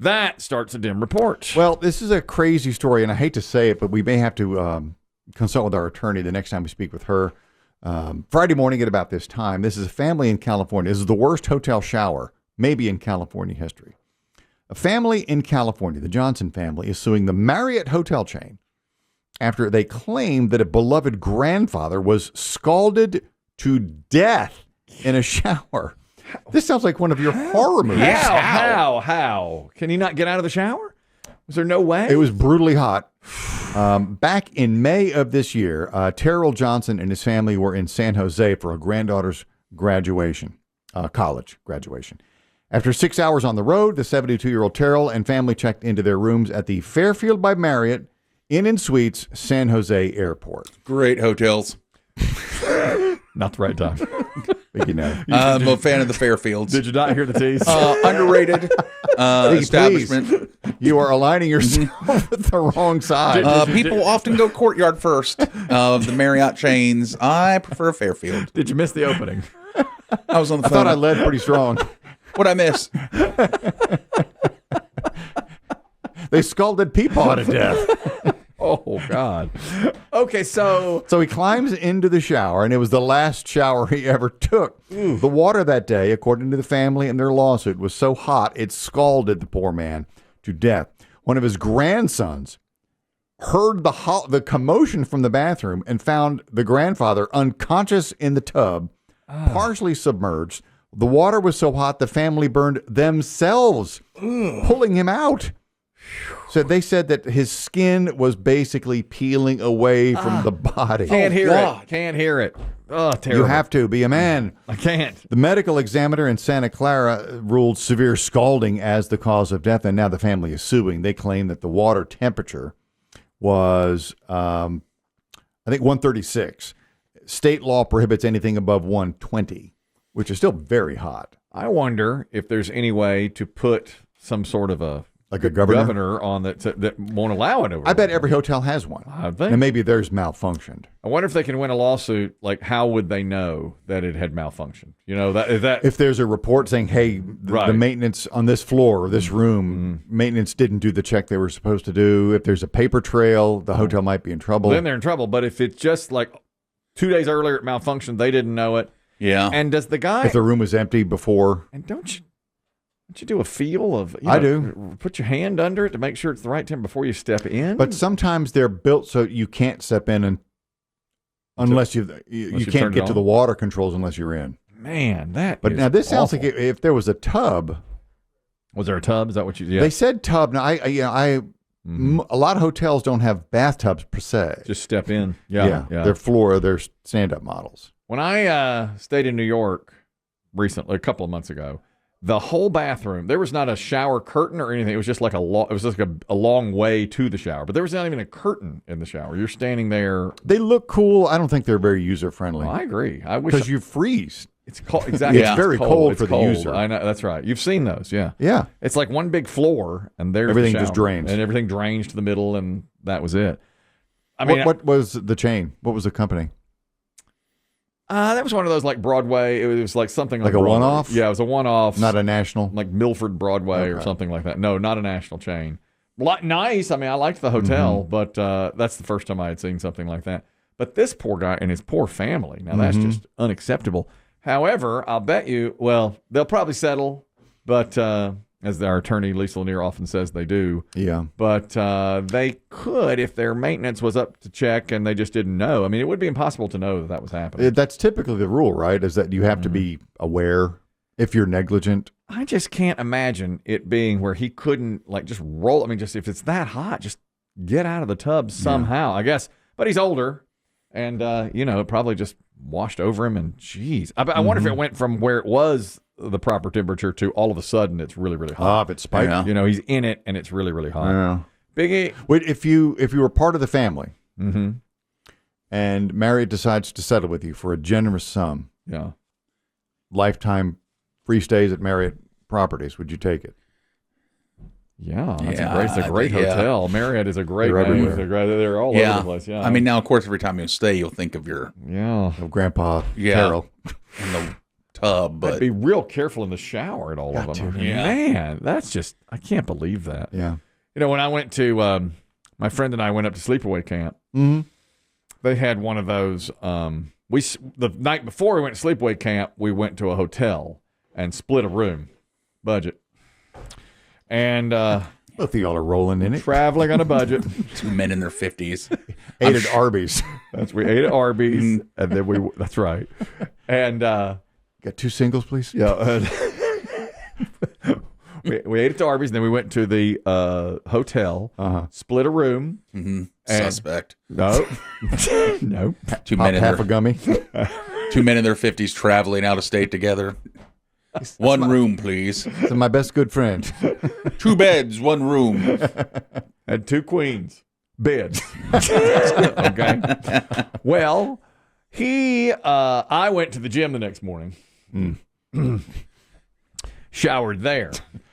That starts a Demm report. Well, this is a crazy story, and I hate to say it, but we may have to consult with our attorney the next time we speak with her. Friday morning at about this time, this is a family in California. This is the worst hotel shower, maybe in California history. A family in California, the Johnson family, is suing the Marriott hotel chain after they claimed that a beloved grandfather was scalded to death in a shower. This sounds like one of your horror movies. How? Can he not get out of the shower? Was there no way? It was brutally hot. Back in May of this year, Terrell Johnson and his family were in San Jose for a granddaughter's graduation, college graduation. After 6 hours on the road, the 72-year-old Terrell and family checked into their rooms at the Fairfield by Marriott Inn and Suites San Jose Airport. Great hotels. Not the right time. I'm a fan of the Fairfields. Did you not hear the tease? Underrated establishment. Please, you are aligning yourself with the wrong side. People often go Courtyard first. The Marriott chains. I prefer Fairfield. Did you miss the opening? I was on the I phone. thought I led pretty strong. What'd I miss? They scalded Peepaw to death. Oh, God. Okay, so he climbs into the shower, and it was the last shower he ever took. The water that day, according to the family and their lawsuit, was so hot it scalded the poor man to death. One of his grandsons heard the commotion from the bathroom and found the grandfather unconscious in the tub, partially submerged. The water was so hot the family burned themselves, pulling him out. So they said that his skin was basically peeling away from the body. Can't hear it. Oh, terrible. You have to be a man. I can't. The medical examiner in Santa Clara ruled severe scalding as the cause of death, and now the family is suing. They claim that the water temperature was, I think, 136. State law prohibits anything above 120, which is still very hot. I wonder if there's any way to put some sort of a governor on that won't allow it over. I bet every hotel has one. I think. And maybe theirs malfunctioned. I wonder if they can win a lawsuit. Like, how would they know that it had malfunctioned? You know, that if there's a report saying, hey, the maintenance on this floor or this room, maintenance didn't do the check they were supposed to do. If there's a paper trail, the hotel might be in trouble. Then they're in trouble. But if it's just like 2 days earlier it malfunctioned, they didn't know it. Yeah. And does the guy... If the room was empty before... And don't you do a feel of... I do. Put your hand under it to make sure it's the right temperature before you step in? But sometimes they're built so you can't step in unless you can't get to the water controls unless you're in. Man, that But is now this awful. sounds like if there was a tub... Was there a tub? Is that what you... Yeah. They said tub. Now, a lot of hotels don't have bathtubs per se. Just step in. Yeah. They're stand-up models. When I stayed in New York recently, a couple of months ago, the whole bathroom, there was not a shower curtain or anything. It was just like a long way to the shower, but there was not even a curtain in the shower. You're standing there. They look cool. I don't think they're very user-friendly. Well, I agree. I wish because you freeze. It's cold. Exactly. It's very cold for the user. I know. That's right. You've seen those. Yeah. Yeah. It's like one big floor, and there's everything the shower, just drains, and everything drains to the middle, and that was it. I mean, what was the chain? What was the company? That was one of those like Broadway. It was like something like a Broadway. One-off. Yeah, it was a one-off. Not a national. Like Milford Broadway or something like that. No, not a national chain. Nice. I mean, I liked the hotel, but that's the first time I had seen something like that. But this poor guy and his poor family. Now that's just unacceptable. However, I'll bet you. Well, they'll probably settle, but as our attorney Lisa Lanier often says, they do. Yeah. But they could if their maintenance was up to check and they just didn't know. I mean, it would be impossible to know that was happening. That's typically the rule, right? Is that you have to be aware if you're negligent. I just can't imagine it being where he couldn't like just roll. I mean, just if it's that hot, just get out of the tub somehow, I guess. But he's older and, it probably just washed over him. And geez, I wonder if it went from where it was the proper temperature to all of a sudden it's really, really hot. If it's spiky. He's in it and it's really, really hot. Yeah. Biggie. Wait, if you were part of the family and Marriott decides to settle with you for a generous sum, lifetime free stays at Marriott properties, would you take it? Yeah, it's a great hotel. Marriott is a great name. They're all over the place. Yeah, I mean, now of course, every time you stay, you'll think of your of Grandpa Terrell and the tub, but I'd be real careful in the shower at all of them. Man, that's just, I can't believe that. Yeah. You know, when I went to, my friend and I went up to sleepaway camp, they had one of those, the night before we went to sleepaway camp, we went to a hotel and split a room, budget. And, both of y'all are rolling in it. traveling on a budget. two men in their 50s. Ate at Arby's. We ate at Arby's, and then that's right. And, Got 2 singles, please? yeah, we ate at Arby's, and then we went to the hotel, split a room. Suspect. No. No. Two Pop men in half a gummy. 2 men in their 50s traveling out of state together. One room, please. This is my best good friend. 2 beds, 1 room. And 2 queens. Beds. Okay. Well, I went to the gym the next morning. Showered there.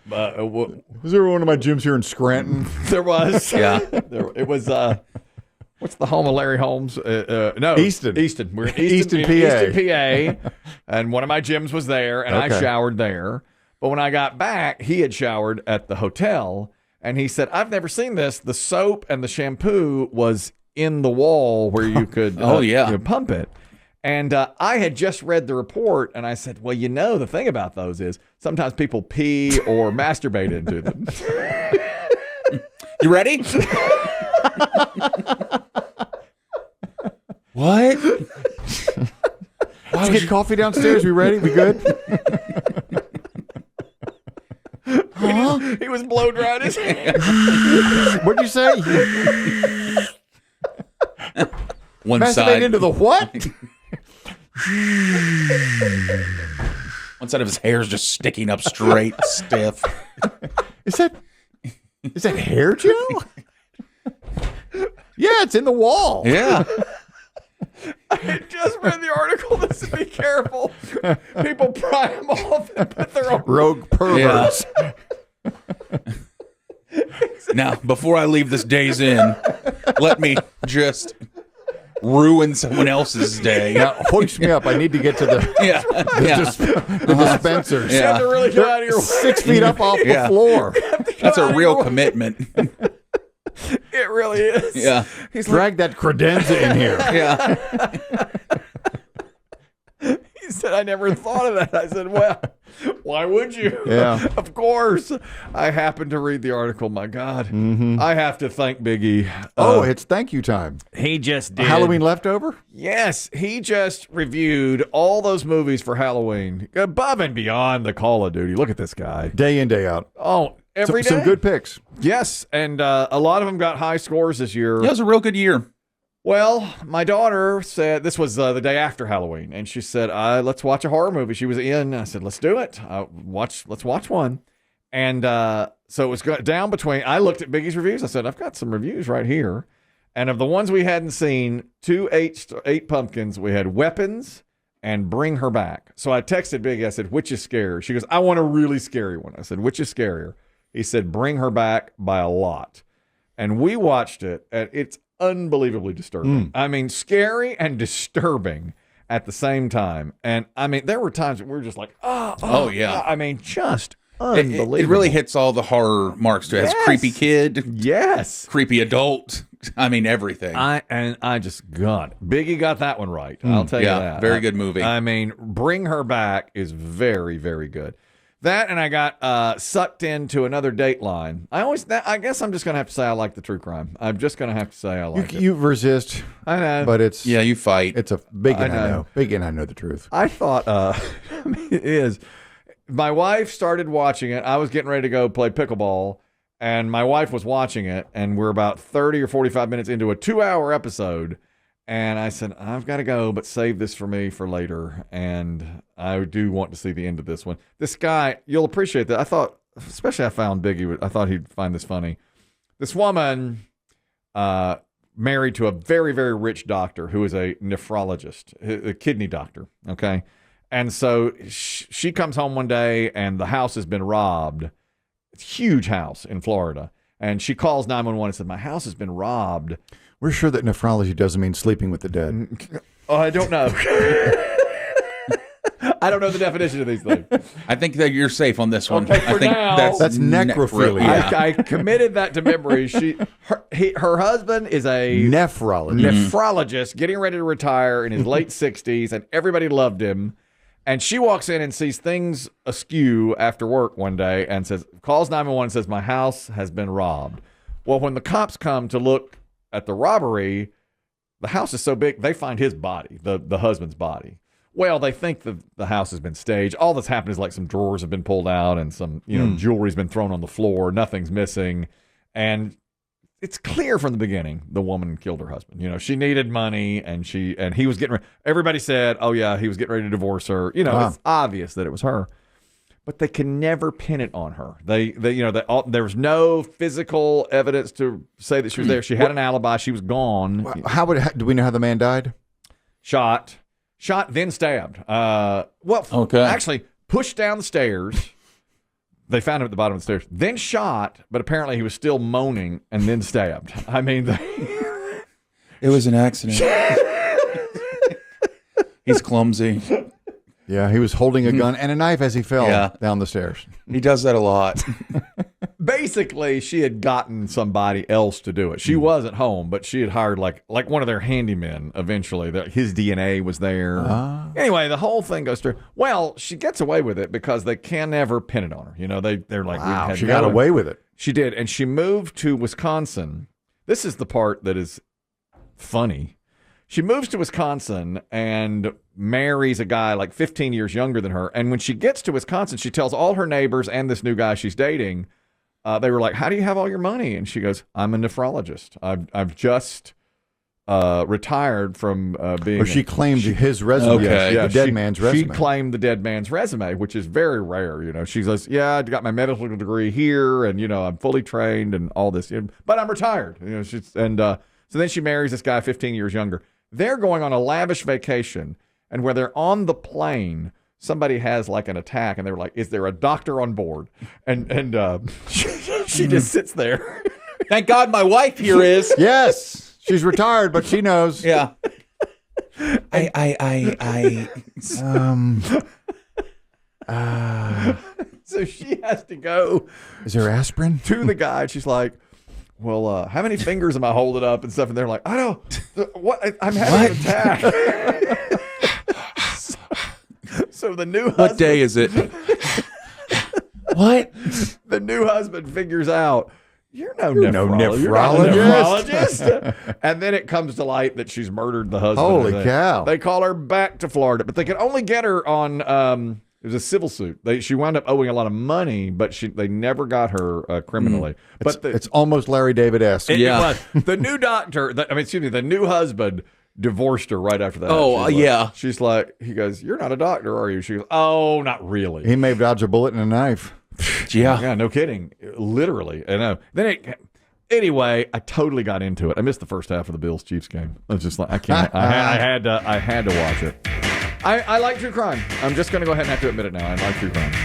Was there one of my gyms here in Scranton? There was. Yeah. It was, what's the home of Larry Holmes? No. Easton. We're in Easton, PA. Easton, PA. And one of my gyms was there, and I Okay. showered there. But when I got back, he had showered at the hotel, and he said, I've never seen this. The soap and the shampoo was in the wall where you could pump it. And I had just read the report, and I said, well, the thing about those is sometimes people pee or masturbate into them. You ready? What? Did you get coffee downstairs? We ready? We good? He was blow drying his hands. What'd you say? One Masturbate side. into the what? One side of his hair is just sticking up straight, stiff. Is that hair gel? Yeah, it's in the wall. Yeah. I just read the article that said, be careful. People pry them off and put their own. Rogue perverts. Now, before I leave this Days Inn, let me just ruin someone else's day. Now, hoist me up. I need to get to the dispensers. You have to really get out of your way. 6 feet up off the floor. That's a real commitment. It really is. Yeah. He's Drag that credenza in here. Yeah. He said, I never thought of that. I said, well, why would you? Yeah. Of course. I happened to read the article. My God. I have to thank Biggie. It's thank you time. He just A did. Halloween leftover? Yes. He just reviewed all those movies for Halloween, above and beyond the Call of Duty. Look at this guy. Day in, day out. Oh, every day. Some good picks. Yes. And a lot of them got high scores this year. It was a real good year. Well, my daughter said, this was the day after Halloween, and she said, let's watch a horror movie. She was in. I said, let's do it. Let's watch one. And so it was down between, I looked at Biggie's reviews. I said, I've got some reviews right here. And of the ones we hadn't seen, 2 8 pumpkins, we had Weapons and Bring Her Back. So I texted Biggie. I said, which is scarier? She goes, I want a really scary one. I said, which is scarier? He said, Bring Her Back by a lot. And we watched it, and it's unbelievably disturbing. I mean, scary and disturbing at the same time. And I mean, there were times that we were just like, oh yeah. I mean, just unbelievable. It really hits all the horror marks to it. It has creepy kid, yes, creepy adult. I mean, everything. I just got Biggie got that one right. I'll tell you that. Very good movie. I mean, Bring Her Back is very, very good. That, and I got sucked into another Dateline. I guess I'm just going to have to say I like the true crime. I'm just going to have to say I like it. You resist, I know. but it's you fight. It's a big and I I know. know. Big and I know the truth. I thought, I mean, it is. My wife started watching it. I was getting ready to go play pickleball, and my wife was watching it, and we're about 30 or 45 minutes into a 2-hour episode. And I said, I've got to go, but save this for me for later. And I do want to see the end of this one. This guy, you'll appreciate that. I thought, especially I found Biggie, I thought he'd find this funny. This woman married to a very, very rich doctor who is a nephrologist, a kidney doctor, okay? And so she comes home one day, and the house has been robbed. It's a huge house in Florida. And she calls 911 and said, my house has been robbed. We're sure that nephrology doesn't mean sleeping with the dead. Oh, I don't know. I don't know the definition of these things. I think that you're safe on this one. Okay, for I think now. That's necrophilia. Yeah. I committed that to memory. Her husband is a nephrologist getting ready to retire in his late 60s, and everybody loved him. And she walks in and sees things askew after work one day and calls 911 and says, my house has been robbed. Well, when the cops come to look at the robbery, the house is so big, they find his body, the husband's body. Well, they think the house has been staged. All that's happened is like some drawers have been pulled out and some jewelry's been thrown on the floor. Nothing's missing. And it's clear from the beginning the woman killed her husband. She needed money, and he was getting. Everybody said, "Oh yeah, he was getting ready to divorce her." It's obvious that it was her, but they can never pin it on her. There was no physical evidence to say that she was there. She had an alibi. She was gone. Do we know how the man died? Shot, then stabbed. Actually pushed down the stairs. They found him at the bottom of the stairs, then shot, but apparently he was still moaning and then stabbed. I mean, it was an accident. He's clumsy. Yeah, he was holding a gun and a knife as he fell down the stairs. He does that a lot. Basically, she had gotten somebody else to do it. She wasn't home, but she had hired like one of their handymen eventually. His DNA was there. Anyway, the whole thing goes through. Well, she gets away with it because they can never pin it on her. They're like, wow, she got away with it. She did, and she moved to Wisconsin. This is the part that is funny. She moves to Wisconsin and marries a guy like 15 years younger than her. And when she gets to Wisconsin, she tells all her neighbors and this new guy she's dating, they were like, how do you have all your money? And she goes, I'm a nephrologist. I've just retired from being. Or she claimed his resume. Okay. The dead man's resume. She claimed the dead man's resume, which is very rare. She says, yeah, I got my medical degree here, and I'm fully trained and all this, but I'm retired. So then she marries this guy 15 years younger. They're going on a lavish vacation, and where they're on the plane, somebody has like an attack, and they were like, is there a doctor on board? And she just sits there. Thank God my wife here is. Yes, she's retired, but she knows. Yeah. So she has to go. Is there aspirin? To the guy, and she's like, well, how many fingers am I holding up and stuff? And they're like, I don't. What? I'm having an attack. So the new husband. What day is it? What? The new husband figures out, you're no nephrologist. And then it comes to light that she's murdered the husband. Holy cow. They call her back to Florida, but they could only get her on, it was a civil suit. She wound up owing a lot of money, but they never got her criminally. But it's almost Larry David-esque. It was. The new doctor, the new husband divorced her right after that. Oh, yeah. She's like, he goes, you're not a doctor, are you? She goes, oh, not really. He may have dodged a bullet and a knife. Yeah. Yeah, no kidding. Literally. I know. Anyway, I totally got into it. I missed the first half of the Bills-Chiefs game. I was just like, I can't. I had to watch it. I like true crime. I'm just going to go ahead and have to admit it now. I like true crime.